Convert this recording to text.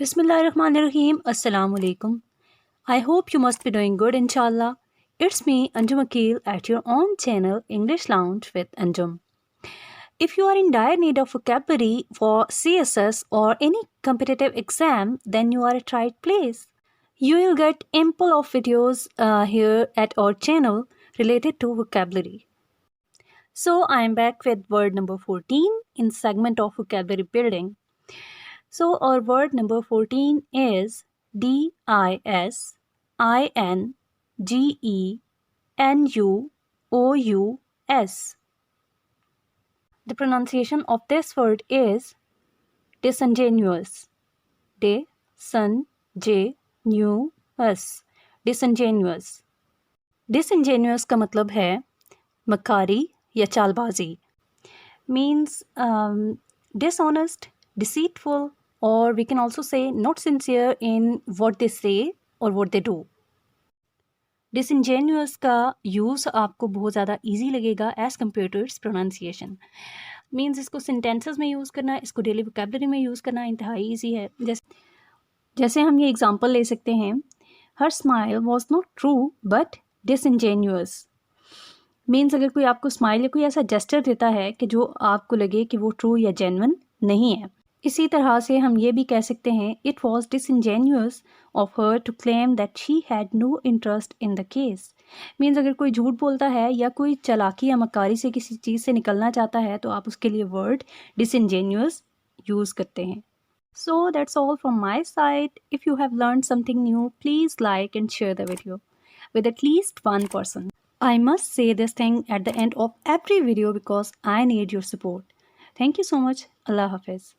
Bismillahirrahmanirrahim. Assalamu alaikum. I hope you must be doing good, inshallah. It's me, Anjum Akil, at your own channel, English Lounge with Anjum. If you are in dire need of vocabulary for CSS or any competitive exam, then you are at right place. You will get ample of videos here at our channel related to vocabulary. So I am back with word number 14 in segment of vocabulary building. So our word number 14 is Disingenuous. The pronunciation of this word is disingenuous. Disingenuous. Disingenuous. Disingenuous का मतलब है मकारी या चालबाजी. Means dishonest, deceitful, or we can also say not sincere in what they say or what they do. Disingenuous का use आपको बहुत ज़्यादा easy लगेगा as compare to its pronunciation. Means इसको सेंटेंसेस में यूज़ करना, इसको डेली वोकेबलरी में यूज़ करना इंतहाई ईजी है. जैसे हम ये एग्जांपल ले सकते हैं, her smile was not true but disingenuous. Means अगर कोई आपको स्माइल या कोई ऐसा जेस्चर देता है कि जो आपको लगे कि वो ट्रू या जेन्युइन नहीं है. इसी तरह से हम ये भी कह सकते हैं, it was disingenuous of her to claim that she had no interest in the case. Means अगर कोई झूठ बोलता है या कोई चालाकी या मकारी से किसी चीज़ से निकलना चाहता है तो आप उसके लिए वर्ड डिसइंजेन्यूअस यूज़ करते हैं. So that's all from my side. If you have learned something new, please like and share the video with at least one person. I must say this thing at the end of every video because I need your support. Thank you so much. Allah Hafiz.